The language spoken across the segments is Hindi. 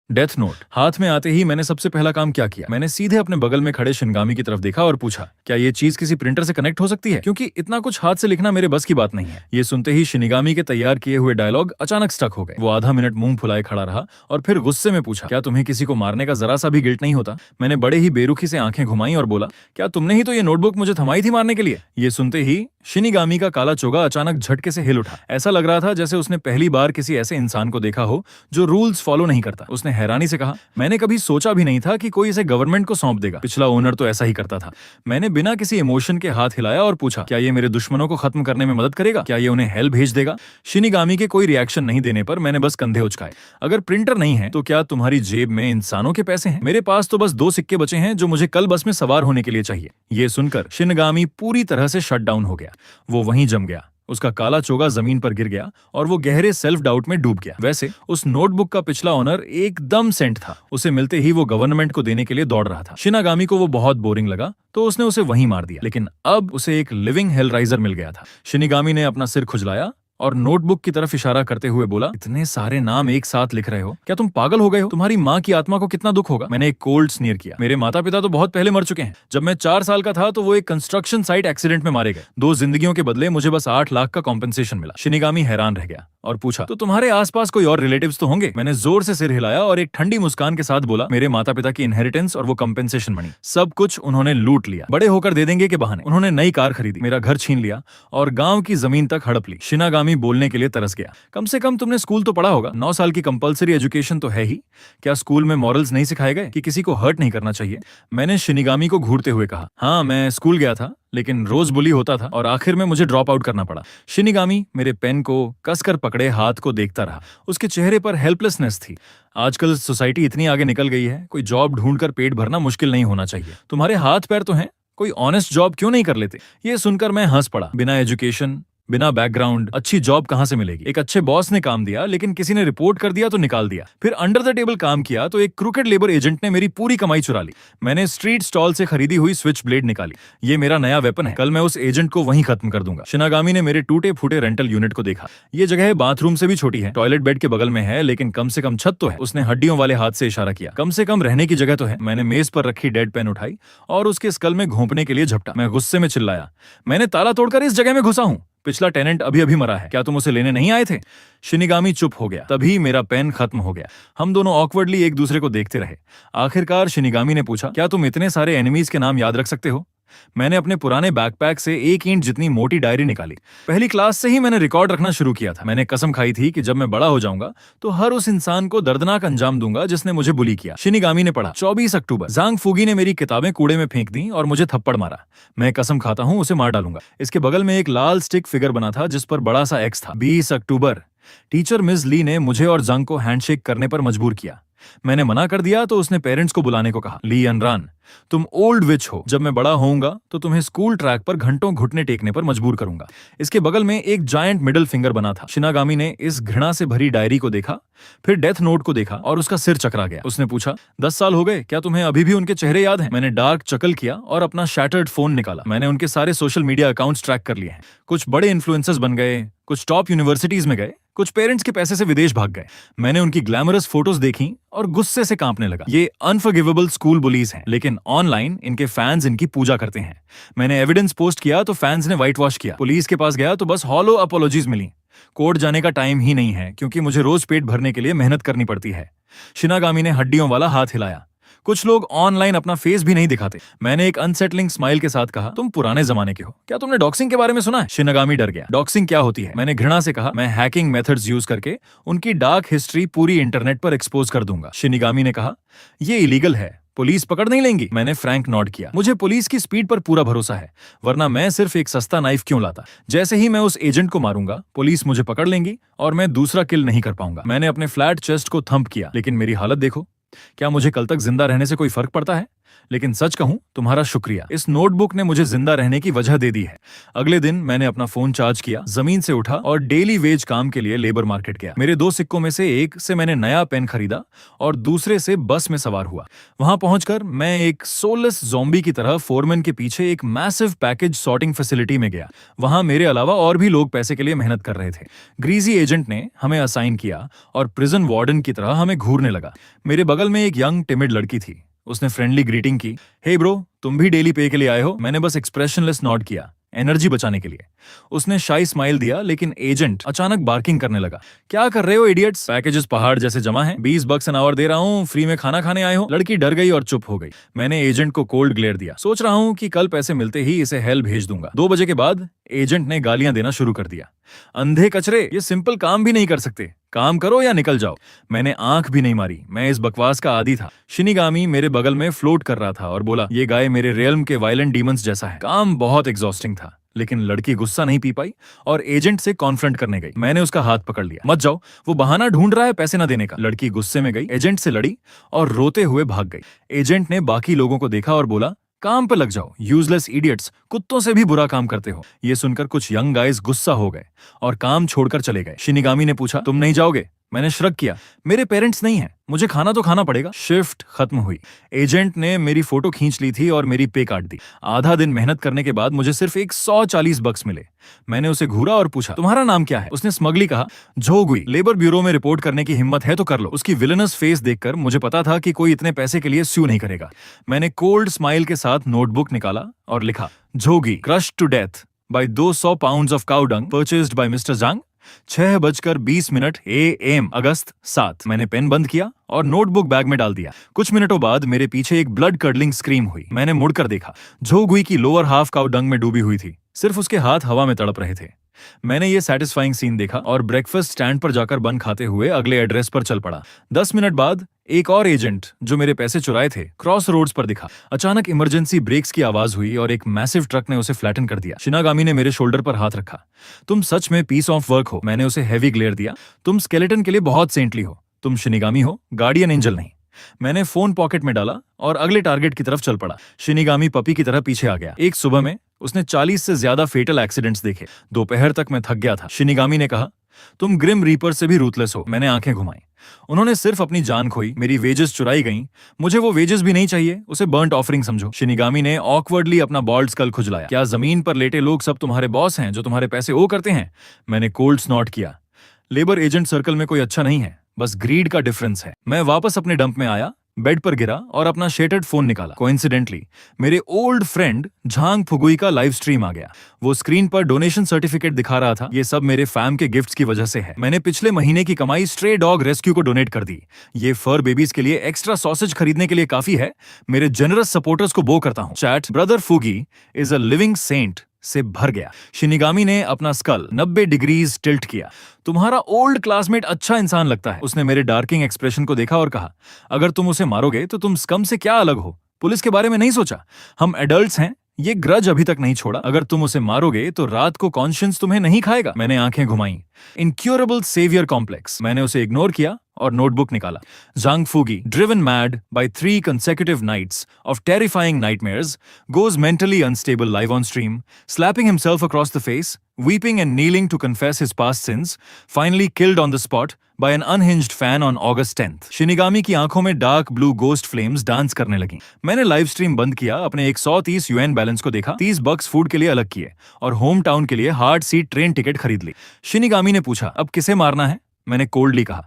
डेथ नोट हाथ में आते ही मैंने सबसे पहला काम क्या किया, मैंने सीधे अपने बगल में खड़े शिनगामी की तरफ देखा और पूछा, क्या ये चीज किसी प्रिंटर से कनेक्ट हो सकती है? क्योंकि इतना कुछ हाथ से लिखना मेरे बस की बात नहीं है। ये सुनते ही शिनिगामी के तैयार किए हुए डायलॉग अचानक स्टक हो गए। वो आधा मिनट मुंह फुलाए खड़ा रहा और फिर गुस्से में पूछा, क्या तुम्हें किसी को मारने का जरा सा भी गिल्ट नहीं होता? मैंने बड़े ही बेरुखी से आंखें घुमाई और बोला, क्या तुमने ही तो ये नोटबुक मुझे थमाई थी मारने के लिए? ये सुनते ही शिनिगामी का काला चोगा अचानक झटके से हिल उठा। ऐसा लग रहा था जैसे उसने पहली बार किसी ऐसे इंसान को देखा हो जो रूल्स फॉलो नहीं करता। उसने हैरानी से कहा, मैंने कभी सोचा भी नहीं था कि कोई इसे गवर्नमेंट को सौंप देगा। पिछला ओनर तो ऐसा ही करता था। मैंने बिना किसी इमोशन के हाथ हिलाया और पूछा, क्या ये मेरे दुश्मनों को खत्म करने में मदद करेगा? क्या ये उन्हें हेल भेज देगा? शिनिगामी के कोई रिएक्शन नहीं देने पर मैंने बस कंधे उचकाए। अगर प्रिंटर नहीं है तो क्या तुम्हारी जेब में इंसानों के पैसे हैं? मेरे पास तो बस 2 सिक्के बचे हैं जो मुझे कल बस में सवार होने के लिए चाहिए। ये सुनकर शिनगामी पूरी तरह से शट डाउन हो गया। वो वहीं जम गया। उसका काला चोगा जमीन पर गिर गया और वो गहरे सेल्फ डाउट में डूब गया। वैसे उस नोटबुक का पिछला ओनर एकदम सेंट था। उसे मिलते ही वो गवर्नमेंट को देने के लिए दौड़ रहा था। शिनागामी को वो बहुत बोरिंग लगा तो उसने उसे वहीं मार दिया। लेकिन अब उसे एक लिविंग हेलराइजर मिल गया था। शिनिगामी ने अपना सिर खुजलाया और नोटबुक की तरफ इशारा करते हुए बोला, इतने सारे नाम एक साथ लिख रहे हो, क्या तुम पागल हो गए हो? तुम्हारी माँ की आत्मा को कितना दुख होगा? मैंने एक कोल्ड स्नीर किया। मेरे माता पिता तो बहुत पहले मर चुके हैं। जब मैं 4 साल का था तो वो एक कंस्ट्रक्शन साइट एक्सीडेंट में मारे गए। 2 जिंदगियों के बदले मुझे बस 8 लाख का कॉम्पेंसेशन मिला। शिनिगामी हैरान रह गया और पूछा, तो तुम्हारे आसपास कोई और रिलेटिव्स तो होंगे? मैंने जोर से सिर हिलाया और एक ठंडी मुस्कान के साथ बोला, मेरे माता पिता की इनहेरिटेंस और वो कॉम्पेंसेशन मनी, सब कुछ उन्होंने लूट लिया। बड़े होकर दे देंगे के बहाने उन्होंने नई कार खरीदी, मेरा घर छीन लिया और गांव की जमीन तक हड़प ली। शिनागामी बोलने के लिए तरस गया। कम से कम तुमने स्कूल तो पढ़ा होगा। 9 साल की कंपलसरी एजुकेशन तो है ही। क्या स्कूल में मॉरल्स नहीं सिखाए गए कि किसी को हर्ट नहीं करना चाहिए? मैंने शिनिगामी को घूरते हुए कहा, हाँ मैं स्कूल गया था लेकिन रोज बुली होता था और आखिर में मुझे ड्रॉप आउट करना पड़ा। शिनिगामी मेरे पेन को कसकर पकड़े हाथ को देखता रहा। उसके चेहरे पर हेल्पलेसनेस थी। आजकल सोसाइटी इतनी आगे निकल गई है, कोई जॉब ढूंढकर पेट भरना मुश्किल नहीं होना चाहिए। तुम्हारे हाथ पैर तो हैं, कोई ऑनेस्ट जॉब क्यों नहीं कर लेते? ये सुनकर मैं हंस पड़ा। बिना एजुकेशन, बिना बैकग्राउंड अच्छी जॉब कहां से मिलेगी? एक अच्छे बॉस ने काम दिया लेकिन किसी ने रिपोर्ट कर दिया तो निकाल दिया। फिर अंडर द टेबल काम किया तो एक क्रूकेड लेबर एजेंट ने मेरी पूरी कमाई चुरा ली। मैंने स्ट्रीट स्टॉल से खरीदी हुई स्विच ब्लेड निकाली। ये मेरा नया वेपन है। कल मैं उस एजेंट को वहीं खत्म कर दूंगा। शिनागामी ने मेरे टूटे फूटे रेंटल यूनिट को देखा। ये जगह बाथरूम से भी छोटी है, टॉयलेट बेड के बगल में है, लेकिन कम से कम छत तो है। उसने हड्डियों वाले हाथ से इशारा किया। कम से कम रहने की जगह तो है। मैंने मेज पर रखी डेड पेन उठाई और उसके स्कल में घोंपने के लिए झपटा। मैं गुस्से में चिल्लाया, मैंने ताला तोड़कर इस जगह में घुसा हूं। पिछला टेनेंट अभी अभी मरा है, क्या तुम उसे लेने नहीं आए थे? शिनिगामी चुप हो गया। तभी मेरा पेन खत्म हो गया। हम दोनों ऑकवर्डली एक दूसरे को देखते रहे। आखिरकार शिनिगामी ने पूछा, क्या तुम इतने सारे एनिमीज के नाम याद रख सकते हो? मैंने अपने पुराने बैकपैक से 1 इंच जितनी मोटी डायरी निकाली। पहली क्लास से ही मैंने रिकॉर्ड रखना शुरू किया था। मैंने कसम खाई थी कि जब मैं बड़ा हो जाऊंगा तो हर उस इंसान को दर्दनाक अंजाम दूंगा जिसने मुझे बुली किया। शिनिगामी ने पढ़ा, 24 अक्टूबर जांग फूगी ने मेरी किताबें कूड़े में फेंक दी और मुझे थप्पड़ मारा। मैं कसम खाता हूं उसे मार डालूंगा। इसके बगल में एक लाल स्टिक फिगर बना था जिस पर बड़ा सा एक्स था। 20 अक्टूबर टीचर मिस ली ने मुझे और जांग को हैंडशेक करने पर मजबूर किया। मैंने मना कर दिया तो उसने पेरेंट्स को बुलाने को कहा। ली अनरान, तुम ओल्ड विच हो। जब मैं बड़ा होऊंगा तो तुम्हें स्कूल ट्रैक पर घंटों घुटने टेकने पर मजबूर करूंगा। इसके बगल में एक जायंट मिडिल फिंगर बना था। शिनागामी ने इस घृणा से भरी डायरी को देखा, फिर डेथ नोट को देखा और उसका सिर चकरा गया। उसने पूछा, 10 साल हो गए, क्या तुम्हें अभी भी उनके चेहरे याद हैं? मैंने डार्क चकल किया और अपना शैटर्ड फोन निकाला। मैंने उनके सारे सोशल मीडिया अकाउंट्स ट्रैक कर लिए हैं। कुछ बड़े इन्फ्लुएंसर्स बन गए, कुछ टॉप यूनिवर्सिटीज में गए, कुछ पेरेंट्स के पैसे से विदेश भाग गए। मैंने उनकी ग्लैमरस फोटोज देखी और गुस्से से कांपने लगा। ये अनफॉरगिवेबल स्कूल बुलीज हैं, लेकिन ऑनलाइन इनके फैंस इनकी पूजा करते हैं। मैंने एविडेंस पोस्ट किया तो फैंस ने व्हाइट वॉश किया। पुलिस के पास गया तो बस हॉलो अपॉलॉजीज मिली। कोर्ट जाने का टाइम ही नहीं है क्योंकि मुझे रोज पेट भरने के लिए मेहनत करनी पड़ती है। शिनागामी ने हड्डियों वाला हाथ हिलाया। कुछ लोग ऑनलाइन अपना फेस भी नहीं दिखाते। मैंने एक अनसेटलिंग स्माइल के साथ कहा, तुम पुराने जमाने के हो। क्या तुमने डॉक्सिंग के बारे में सुना है? शिनागामी डर गया। डॉक्सिंग क्या होती है? मैंने घृणा से कहा, मैं हैकिंग मेथड्स यूज करके उनकी डार्क हिस्ट्री पूरी इंटरनेट पर एक्सपोज कर दूंगा। शिनिगामी ने कहा, ये इलीगल है, पुलिस पकड़ नहीं लेंगी। मैंने फ्रैंक नॉड किया। मुझे पुलिस की स्पीड पर पूरा भरोसा है, वरना मैं सिर्फ एक सस्ता नाइफ क्यों लाता? जैसे ही मैं उस एजेंट को मारूंगा पुलिस मुझे पकड़ लेंगी और मैं दूसरा किल नहीं कर पाऊंगा। मैंने अपने फ्लैट चेस्ट को थंप किया। लेकिन मेरी हालत देखो, क्या मुझे कल तक जिंदा रहने से कोई फर्क पड़ता है? लेकिन सच कहूं, तुम्हारा शुक्रिया, इस नोटबुक ने मुझे जिंदा रहने की वजह दे दी है। अगले दिन मैंने अपना फोन चार्ज किया, जमीन से उठा और डेली वेज काम के लिए लेबर मार्केट गया। मेरे 2 सिक्कों में से एक से मैंने नया पेन खरीदा और दूसरे से बस में सवार हुआ। वहां पहुंचकर मैं एक सोललेस ज़ॉम्बी की तरह फोरमैन के पीछे एक मैसिव पैकेज सॉर्टिंग फैसिलिटी में गया। वहां मेरे अलावा और भी लोग पैसे के लिए मेहनत कर रहे थे। ग्रीजी एजेंट ने हमें असाइन किया और प्रिजन वार्डन की तरह हमें घूरने लगा। मेरे बगल में एक यंग टिमिड लड़की थी। उसने फ्रेंडली ग्रीटिंग की। हे ब्रो, तुम भी डेली पे के लिए आए हो? मैंने बस एक्सप्रेशनलेस नॉड किया, एनर्जी बचाने के लिए। उसने शाई स्माइल दिया, लेकिन एजेंट अचानक बार्किंग करने लगा। क्या कर रहे हो इडियट्स? पैकेजेस पहाड़ जैसे जमा हैं। $20 एन आवर दे रहा हूँ, फ्री में खाना खाने आए हो? लड़की डर गई और चुप हो गई। मैंने एजेंट को कोल्ड ग्लेयर दिया। सोच रहा हूँ कि कल पैसे मिलते ही इसे हेल भेज दूंगा। 2 बजे के बाद एजेंट ने गालियां देना शुरू कर दिया। अंधे कचरे, ये सिंपल काम भी नहीं कर सकते। काम करो या निकल जाओ। मैंने आंख भी नहीं मारी, मैं इस बकवास का आदी था। शिनिगामी मेरे बगल में फ्लोट कर रहा था और बोला, ये गाय मेरे रियल्म के वायलेंट डीमंस जैसा है। काम बहुत एग्जॉस्टिंग था, लेकिन लड़की गुस्सा नहीं पी पाई और एजेंट से कॉन्फ्रंट करने गई। मैंने उसका हाथ पकड़ लिया। मत जाओ, वो बहाना ढूंढ रहा है पैसे न देने का। लड़की गुस्से में गई, एजेंट से लड़ी और रोते हुए भाग गई। एजेंट ने बाकी लोगों को देखा और बोला, काम पे लग जाओ, यूजलेस इडियट्स, कुत्तों से भी बुरा काम करते हो। ये सुनकर कुछ यंग गाइज गुस्सा हो गए और काम छोड़कर चले गए। शिनिगामी ने पूछा, तुम नहीं जाओगे? मैंने श्रग किया, मेरे पेरेंट्स नहीं हैं, मुझे खाना तो खाना पड़ेगा। शिफ्ट खत्म हुई। एजेंट ने मेरी फोटो खींच ली थी और मेरी पे काट दी। आधा दिन मेहनत करने के बाद मुझे सिर्फ $140 मिले। मैंने उसे घूरा और पूछा, तुम्हारा नाम क्या है? उसने स्मगली कहा, झोगुई। लेबर ब्यूरो में रिपोर्ट करने की हिम्मत है तो कर लो। उसकी विलनस फेस देखकर मुझे पता था कि कोई इतने पैसे के लिए स्यू नहीं करेगा। मैंने कोल्ड स्माइल के साथ नोटबुक निकाला और लिखा, झोगी crushed to death by 200 pounds of cow dung purchased by mister Zhang, 6:20 AM August 7। मैंने पेन बंद किया और नोटबुक बैग में डाल दिया। कुछ मिनटों बाद मेरे पीछे एक ब्लड कर्डलिंग स्क्रीम हुई। मैंने मुड़कर देखा, झोगुई की लोअर हाफ काउ डंग में डूबी हुई थी। सिर्फ उसके हाथ हवा में तड़प रहे थे। मैंने ये सैटिस्फाइंग सीन देखा और ब्रेकफास्ट स्टैंड पर जाकर बन खाते हुए अगले एड्रेस पर चल पड़ा। 10 मिनट बाद एक और एजेंट जो मेरे पैसे चुराए थे क्रॉस रोड्स पर दिखा। अचानक इमरजेंसी ब्रेक्स की आवाज हुई और एक मैसिव ट्रक ने उसे फ्लैटन कर दिया। शिनागामी ने मेरे शोल्डर पर हाथ रखा। तुम सच में पीस ऑफ वर्क हो। मैंने उसे हैवी ग्लेयर दिया। तुम स्केलेटन के लिए बहुत सेंटली हो। तुम शिनिगामी हो, गार्डियन एंजल नहीं। मैंने फोन पॉकेट में डाला और अगले टारगेट की तरफ चल पड़ा। शिनिगामी पपी की तरह पीछे आ गया। एक सुबह में उसने 40 से ज्यादा फेटल एक्सीडेंट्स देखे। दोपहर तक मैं थक गया था। शिनिगामी ने कहा, तुम ग्रिम रीपर से भी रूथलेस हो। मैंने आंखें घुमाई। उन्होंने सिर्फ अपनी जान खोई, मेरी वेजेस चुराई गईं। मुझे वो वेजेस भी नहीं चाहिए, उसे बर्न्ट ऑफरिंग समझो। शिनिगामी ने ऑकवर्डली अपना बॉल्ड स्कल खुजलाया। क्या जमीन पर लेटे लोग सब तुम्हारे बॉस हैं जो तुम्हारे पैसे ओ करते हैं? मैंने कोल्ड स्नॉट किया। लेबर एजेंट सर्कल में कोई अच्छा नहीं है, बस ग्रीड का डिफरेंस है। मैं वापस अपने डंप में आया, बेड पर गिरा और अपना शेटर्ड फोन निकाला। कोइंसिडेंटली मेरे ओल्ड फ्रेंड झांग फुगुई का लाइव स्ट्रीम आ गया। वो स्क्रीन पर डोनेशन सर्टिफिकेट दिखा रहा था। ये सब मेरे फैम के गिफ्ट्स की वजह से है। मैंने पिछले महीने की कमाई स्ट्रे डॉग रेस्क्यू को डोनेट कर दी। ये फर बेबीज के लिए एक्स्ट्रा सॉसेज खरीदने के लिए काफी है। मेरे जेनरस सपोर्टर्स को बो करता हूँ। Chat brother Fugi is a living saint से भर गया। शिनिगामी ने अपना स्कल 90 डिग्रीज टिल्ट किया। तुम्हारा ओल्ड क्लासमेट अच्छा इंसान लगता है। उसने मेरे डार्किंग एक्सप्रेशन को देखा और कहा, अगर तुम उसे मारोगे तो तुम स्कम से क्या अलग हो? पुलिस के बारे में नहीं सोचा? हम एडल्ट्स हैं, ये ग्रज अभी तक नहीं छोड़ा। अगर तुम उसे मारोगे तो रात को कॉन्शियंस तुम्हें नहीं खाएगा। मैंने आंखें घुमाई। Incurable saviour complex. मैंने उसे इग्नोर किया और नोटबुक निकाला। Zhang Fugi, driven mad by 3 consecutive nights of terrifying nightmares, goes mentally unstable live on stream, slapping himself across the face, weeping and kneeling to confess his past sins, finally killed on the spot by an unhinged fan on August 10th. Shinigami की आंखों में dark blue ghost flames dance करने लगी। मैंने लाइव स्ट्रीम बंद किया, अपने 130 UN बैलेंस को देखा, $30 फूड के लिए अलग किए और होम टाउन के लिए हार्ड सीट ट्रेन टिकट खरीद ली। शिनिगामी ने पूछा, अब किसे मारना है? मैंने कोल्डली कहा,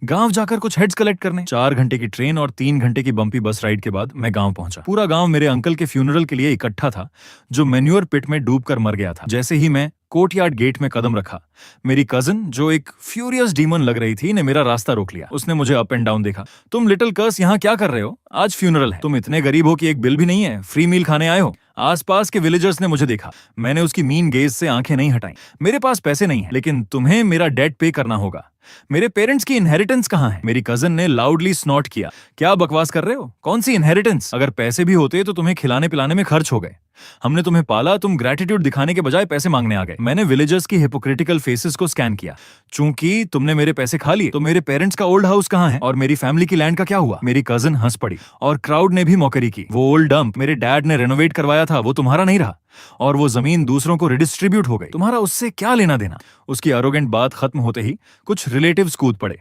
गांव जाकर कुछ हेड्स कलेक्ट करने। 4 घंटे की ट्रेन और 3 घंटे की बम्पी बस राइड के बाद मैं गांव पहुंचा। पूरा गांव मेरे अंकल के फ्यूनरल के लिए इकट्ठा था, जो मैन्योर पिट में डूबकर मर गया था। जैसे ही मैं कोर्टयार्ड गेट में कदम रखा, मेरी कजन जो एक फ्यूरियस डीमन लग रही थी ने मेरा रास्ता रोक लिया। उसने मुझे अप एंड डाउन देखा। तुम लिटिल कर्स यहाँ क्या कर रहे हो? आज फ्यूनरल है। तुम इतने गरीब हो कि एक बिल भी नहीं है, फ्री मील खाने आए हो। आसपास के विलेजर्स ने मुझे देखा। मैंने उसकी मीन गेज से आंखें नहीं हटाई। मेरे पास पैसे नहीं है, लेकिन तुम्हें मेरा डेट पे करना होगा। मेरे पेरेंट्स की इनहेरिटेंस कहाँ है? मेरी कजन ने लाउडली स्नॉट किया। क्या बकवास कर रहे हो? कौन सी इनहेरिटेंस? अगर पैसे भी होते तो तुम्हें खिलाने पिलाने में खर्च हो गए। हमने तुम्हें पाला, तुम ग्रेटिट्यूड दिखाने के बजाय पैसे मांगने आ गए। मैंने विलेजर्स की हिपोक्रिटिकल फेसेस को स्कैन किया। चूंकि तुमने मेरे पैसे खा लिए तो मेरे पेरेंट्स का ओल्ड हाउस कहाँ है और मेरी फैमिली की लैंड का क्या हुआ? मेरी कजिन हंस पड़ी और क्राउड ने भी मौकरी की। वो ओल्ड डंप मेरे डैड ने रेनोवेट करवाया था, वो तुम्हारा नहीं रहा और वो जमीन दूसरों को रिडिस्ट्रीब्यूट हो गई। तुम्हारा उससे क्या लेना देना? उसकी एरोगेंट बात खत्म होते ही कुछ रिलेटिव्स कूद पड़े।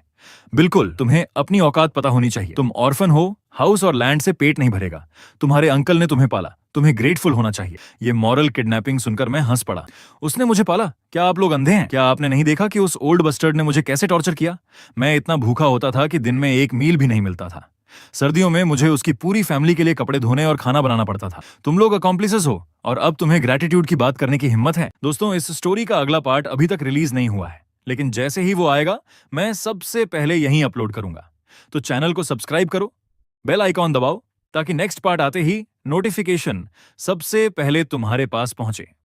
बिल्कुल, तुम्हें अपनी औकात पता होनी चाहिए। तुम ऑर्फन हो, हाउस और लैंड से पेट नहीं भरेगा। तुम्हारे अंकल ने तुम्हें पाला, तुम्हें ग्रेटफुल होना चाहिए। ये मॉरल किडनैपिंग सुनकर मैं हंस पड़ा। उसने मुझे पाला? क्या आप लोग अंधे हैं? क्या आपने नहीं देखा कि उस ओल्ड बस्टर्ड ने मुझे कैसे टॉर्चर किया? मैं इतना भूखा होता था कि दिन में एक मील भी नहीं मिलता था। सर्दियों में मुझे उसकी पूरी फैमिली के लिए कपड़े धोने और खाना बनाना पड़ता था। तुम लोग अकॉम्प्लिसेस हो और अब तुम्हें ग्रेटिट्यूड की बात करने की हिम्मत है? दोस्तों, इस स्टोरी का अगला पार्ट अभी तक रिलीज नहीं हुआ है, लेकिन जैसे ही वो आएगा मैं सबसे पहले यहीं अपलोड करूंगा। तो चैनल को सब्सक्राइब करो, बेल आइकॉन दबाओ ताकि नेक्स्ट पार्ट आते ही नोटिफिकेशन सबसे पहले तुम्हारे पास पहुंचे।